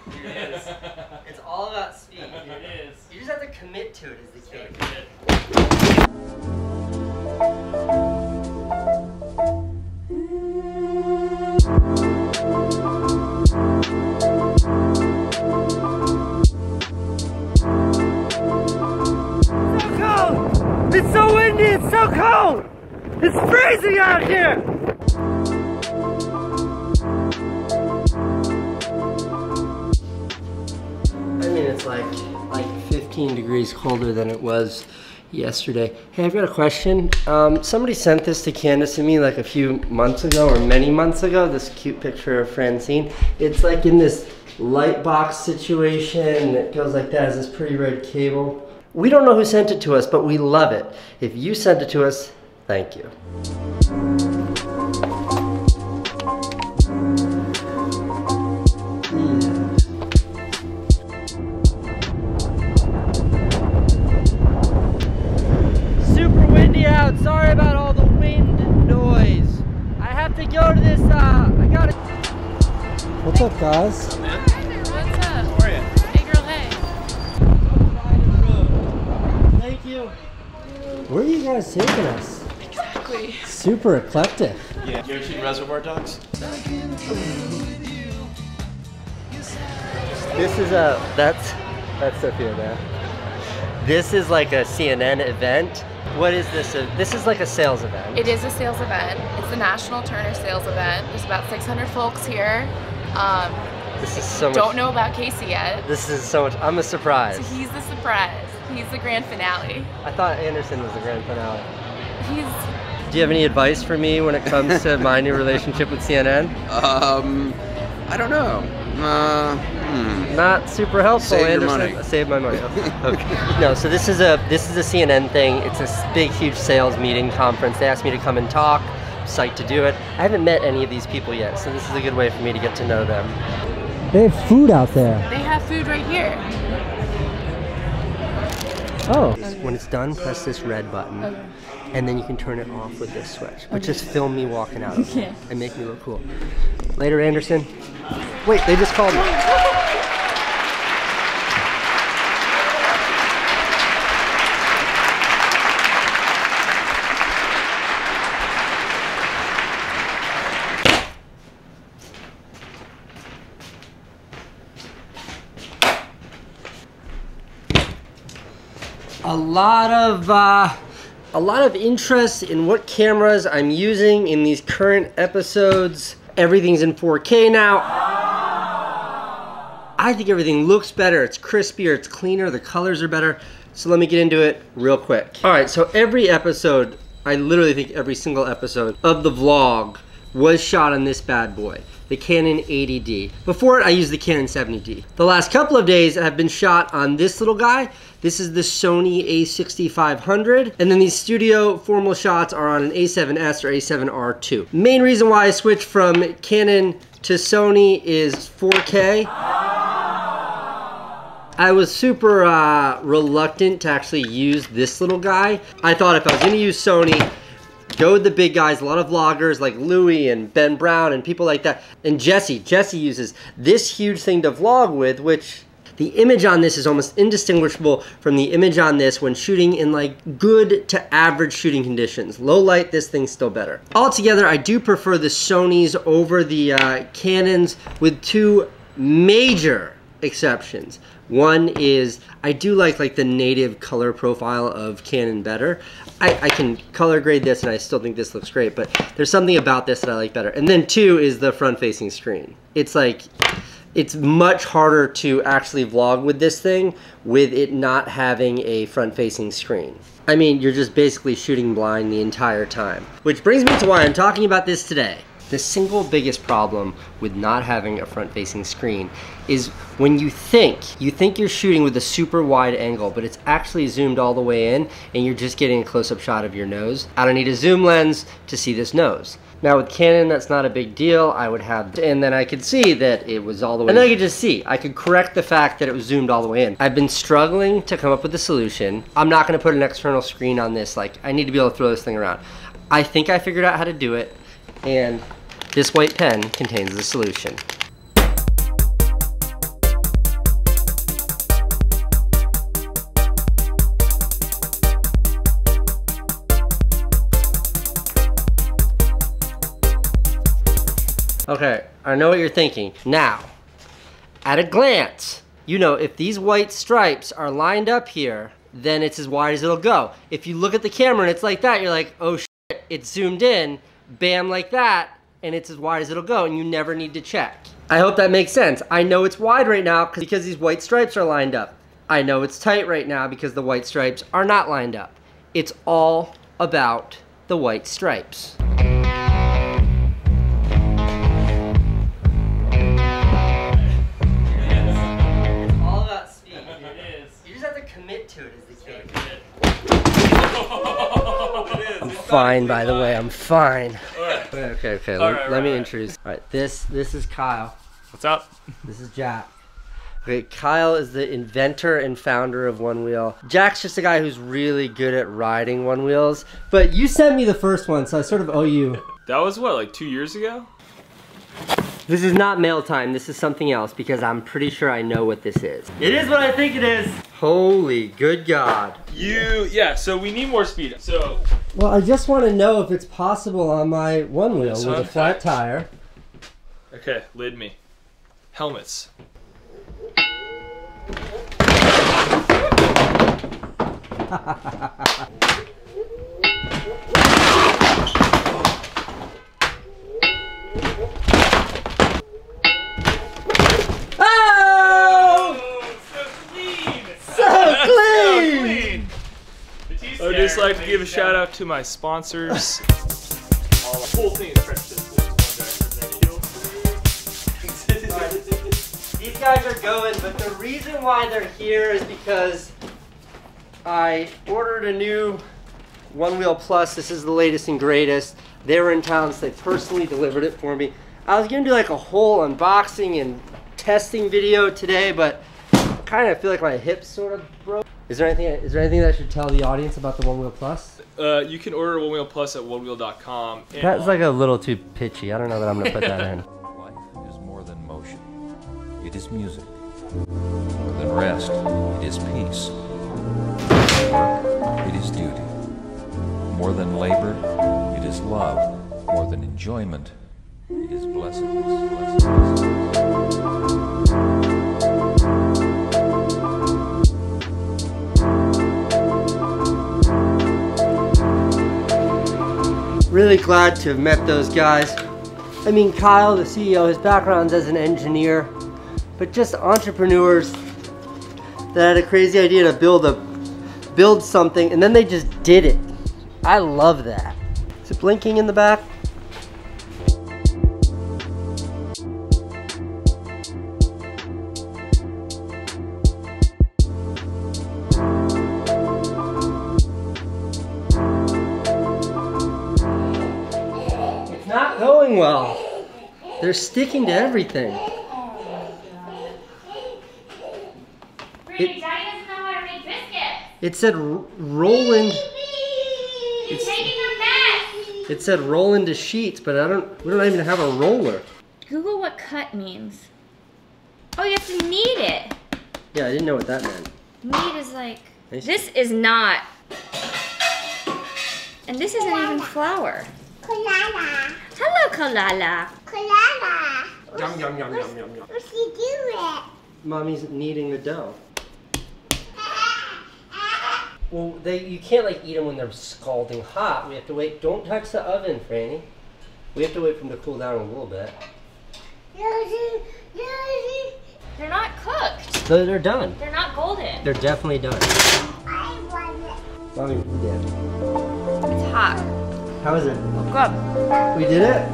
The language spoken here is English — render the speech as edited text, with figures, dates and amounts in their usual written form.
It is. It's all about speed. It is. You just have to commit to it is the key. So cold! It's so windy, it's so cold! It's freezing out here! I mean, it's like 15 degrees colder than it was yesterday. Hey, I've got a question. Somebody sent this to Candace and me like a few months ago or many months ago, this cute picture of Francine. It's like in this light box situation that goes like that, has this pretty red cable. We don't know who sent it to us, but we love it. If you sent it to us, thank you. Super windy out. Sorry about all the wind noise. I have to go to this, I gotta... What's up, guys? What's up? How are you? Hey girl, hey. Thank you. Where are you guys taking us? Exactly. Super eclectic. Yeah. You ever seen Reservoir Dogs? This is a, that's Sophia there. This is like a CNN event. What is this? This is like a sales event. It is a sales event. It's the National Turner Sales Event. There's about 600 folks here. This is so much. Don't know about Casey yet. This is so much. I'm a surprise. So he's the surprise. He's the grand finale. I thought Anderson was the grand finale. He's... Do you have any advice for me when it comes to my new relationship with CNN? I don't know. Not super helpful, Save your Anderson. money. Save my money. Okay. No, so this is a CNN thing. It's a big, huge sales meeting conference. They asked me to come and talk. I'm psyched to do it. I haven't met any of these people yet, so this is a good way for me to get to know them. They have food out there. They have food right here. Oh. When it's done, press this red button. Okay. And then you can turn it off with this switch. But just film me walking out of it and make me look cool. Later, Anderson. Wait, they just called me. A lot of interest in what cameras I'm using in these current episodes. Everything's in 4K now. I think everything looks better, it's crispier, it's cleaner, the colors are better. So let me get into it real quick. All right, so every episode, I literally think every single episode of the vlog was shot on this bad boy, the Canon 80D. Before it, I used the Canon 70D. The last couple of days have been shot on this little guy. This is the Sony a6500, and then these studio formal shots are on an a7S or a7R II. Main reason why I switched from Canon to Sony is 4K. I was super reluctant to actually use this little guy. I thought if I was gonna use Sony, go with the big guys, a lot of vloggers like Louie and Ben Brown and people like that. And Jesse uses this huge thing to vlog with, which the image on this is almost indistinguishable from the image on this when shooting in like good to average shooting conditions. Low light, this thing's still better. Altogether, I do prefer the Sonys over the Canons with two major exceptions. One is I do like the native color profile of Canon better. I can color grade this and I still think this looks great, but there's something about this that I like better. And then two is the front facing screen. It's like, it's much harder to actually vlog with this thing with it not having a front facing screen. I mean, you're just basically shooting blind the entire time. Which brings me to why I'm talking about this today. The single biggest problem with not having a front-facing screen is when you think you're shooting with a super wide angle, but it's actually zoomed all the way in and you're just getting a close-up shot of your nose. I don't need a zoom lens to see this nose. Now with Canon, that's not a big deal. I would have, and then I could see that it was all the way, and then I could just see. I could correct the fact that it was zoomed all the way in. I've been struggling to come up with a solution. I'm not gonna put an external screen on this. Like, I need to be able to throw this thing around. I think I figured out how to do it, and this white pen contains the solution. I know what you're thinking. Now, at a glance, you know if these white stripes are lined up here, then it's as wide as it'll go. If you look at the camera and it's like that, you're like, oh shit, it's zoomed in, bam, like that, and it's as wide as it'll go, and you never need to check. I hope that makes sense. I know it's wide right now because these white stripes are lined up. I know it's tight right now because the white stripes are not lined up. It's all about the white stripes. Commit to it as the kid. I'm fine, by the way. I'm fine. Alright. Okay. Let me introduce. Alright, this is Kyle. What's up? This is Jack. Okay, Kyle is the inventor and founder of One Wheel. Jack's just a guy who's really good at riding one wheels. But you sent me the first one, so I sort of owe you. That was what, like 2 years ago? This is not mail time. This is something else because I'm pretty sure I know what this is. It is what I think it is. Holy good God. Yeah, so we need more speed. So. Well, I just want to know if it's possible on my one wheel with a flat tire. Okay, lid me. Helmets. I would just like to give a shout out to my sponsors. The whole thing is stretched to this. These guys are going, but the reason why they're here is because I ordered a new One Wheel Plus. This is the latest and greatest. They were in town, so they personally delivered it for me. I was gonna do like a whole unboxing and testing video today, but I kind of feel like my hips sort of broke. Is there anything that I should tell the audience about the One Wheel Plus? You can order One Wheel Plus at onewheel.com. That's like a little too pitchy. I don't know that I'm gonna put that in. Life is more than motion. It is music. More than rest. It is peace. Work. It is duty. More than labor. It is love. More than enjoyment. It is blessedness. Really glad to have met those guys. I mean, Kyle, the CEO, his background's as an engineer, but just entrepreneurs that had a crazy idea to build something, and then they just did it. I love that. Is it blinking in the back? Not going well. They're sticking to everything. Daddy doesn't know how to make biscuits. It said Roland. He's making a mess. It said roll into sheets, but we don't even have a roller. Google what cut means. Oh, you have to knead it. Yeah, I didn't know what that meant. Knead is like, this is not, and this isn't even flour. Kolala. Hello, Kolala. Kolala. Yum, yum, yum, yum, yum, yum. What's she doing? Mommy's kneading the dough. Well, you can't like eat them when they're scalding hot. We have to wait. Don't touch the oven, Franny. We have to wait for them to cool down a little bit. They're not cooked. They're done. They're not golden. They're definitely done. I want it. Mommy, we did. It's hot. How is it? Good. We did it?